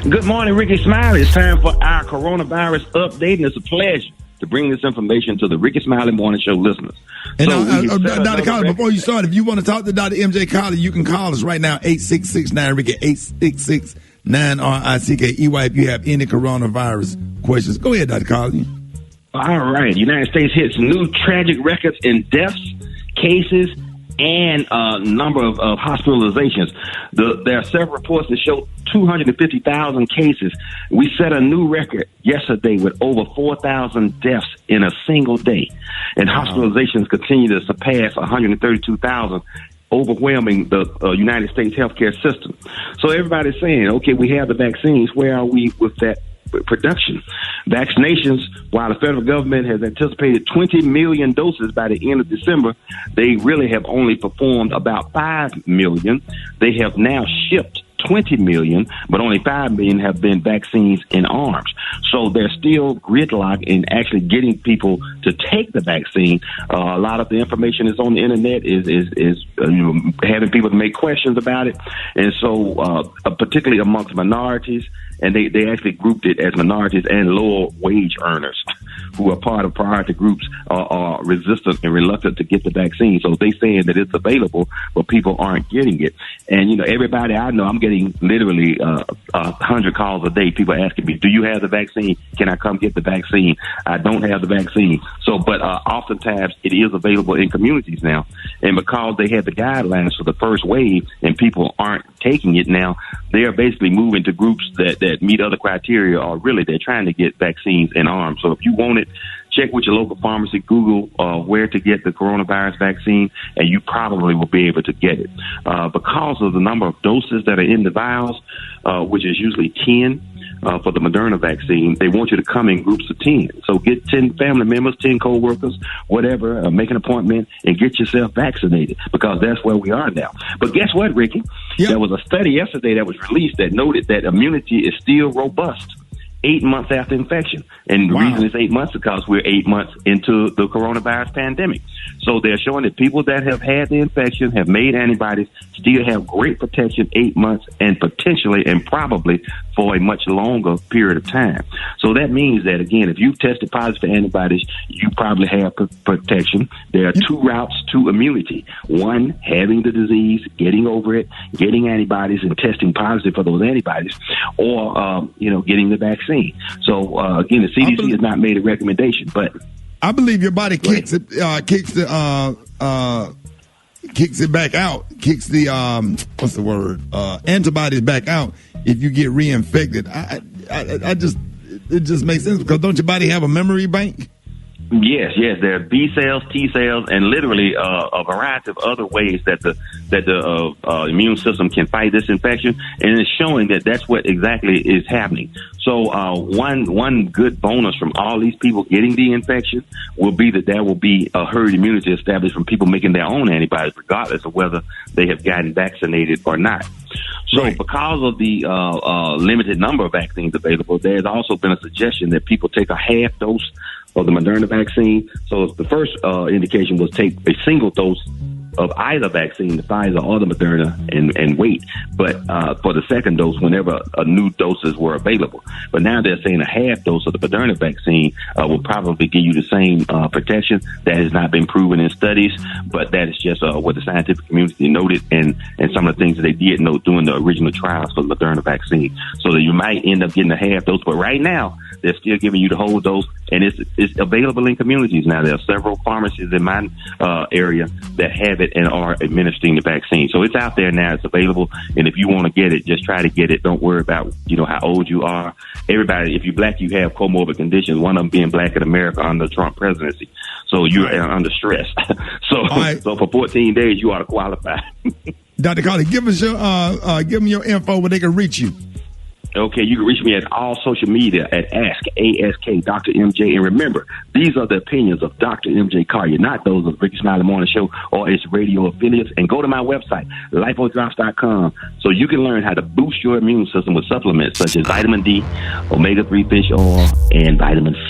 Good morning, Rickey Smiley. It's time for our coronavirus update, and it's a pleasure to bring this information to the Rickey Smiley Morning Show listeners. And Dr. Collier, before you start, if you want to talk to Dr. MJ Collier, you can call us right now, 866-9-RICKY, 866-9-RICKEY, if you have any coronavirus questions. Go ahead, Dr. Collier. All right. The United States hits new tragic records in deaths, cases, and number of hospitalizations. There are several reports that show 250,000 cases. We set a new record yesterday with over 4,000 deaths in a single day. And hospitalizations continue to surpass 132,000, overwhelming the United States healthcare system. So everybody's saying, okay, we have the vaccines. Where are we with that production? Vaccinations, while the federal government has anticipated 20 million doses by the end of December, they really have only performed about 5 million. They have now shipped 20 million, but only 5 million have been vaccines in arms. So there's still gridlock in actually getting people to take the vaccine. A lot of the information is on the internet, is having people to make questions about it. And so particularly amongst minorities, and they actually grouped it as minorities and lower wage earners who are part of priority groups are resistant and reluctant to get the vaccine. So they saying that it's available, but people aren't getting it. And, everybody I know, I'm getting literally 100 calls a day. People asking me, do you have the vaccine? Can I come get the vaccine? I don't have the vaccine. So, but oftentimes it is available in communities now. And because they had the guidelines for the first wave and people aren't taking it now, they're basically moving to groups that meet other criteria, or really they're trying to get vaccines in arms. So if you want it, check with your local pharmacy, Google where to get the coronavirus vaccine, and you probably will be able to get it. Because of the number of doses that are in the vials, which is usually 10 for the Moderna vaccine, they want you to come in groups of 10. So get 10 family members, 10 co-workers, whatever, make an appointment and get yourself vaccinated, because that's where we are now. But guess what, Ricky? Yep. There was a study yesterday that was released that noted that immunity is still robust 8 months after infection. And the reason it's 8 months is because we're 8 months into the coronavirus pandemic. So they're showing that people that have had the infection, have made antibodies, still have great protection 8 months, and potentially and probably for a much longer period of time. So that means that, again, if you've tested positive for antibodies, you probably have protection. There are two routes to immunity. One, having the disease, getting over it, getting antibodies and testing positive for those antibodies, or, getting the vaccine. So, again, the CDC has not made a recommendation, but I believe your body kicks it back out, kicks the antibodies back out if you get reinfected. It just makes sense, because don't your body have a memory bank? Yes. There are B cells, T cells, and literally a variety of other ways that the immune system can fight this infection, and it's showing that that's what exactly is happening. So one good bonus from all these people getting the infection will be that there will be a herd immunity established from people making their own antibodies, regardless of whether they have gotten vaccinated or not. So because of the limited number of vaccines available, there's also been a suggestion that people take a half dose of the Moderna vaccine. So the first indication was take a single dose of either vaccine, the Pfizer or the Moderna, and wait. But for the second dose, whenever new doses were available. But now they're saying a half dose of the Moderna vaccine will probably give you the same protection. That has not been proven in studies, but that is just what the scientific community noted, and some of the things that they did note during the original trials for the Moderna vaccine. So that you might end up getting a half dose, but right now they're still giving you the whole dose, and it's available in communities now. There are several pharmacies in my area that have it and are administering the vaccine. So it's out there now. It's available. And if you want to get it, just try to get it. Don't worry about, how old you are. Everybody, if you're black, you have comorbid conditions. One of them being black in America under the Trump presidency. So you're under stress. So for 14 days, you ought to qualify. Dr. Collier, give them your info where they can reach you. Okay, you can reach me at all social media at Ask Dr. MJ. And remember, these are the opinions of Dr. MJ Collier, not those of the Rickey Smiley Morning Show or its radio affiliates. And go to my website, lifeondrops.com, so you can learn how to boost your immune system with supplements such as vitamin D, omega-3 fish oil, and vitamin C.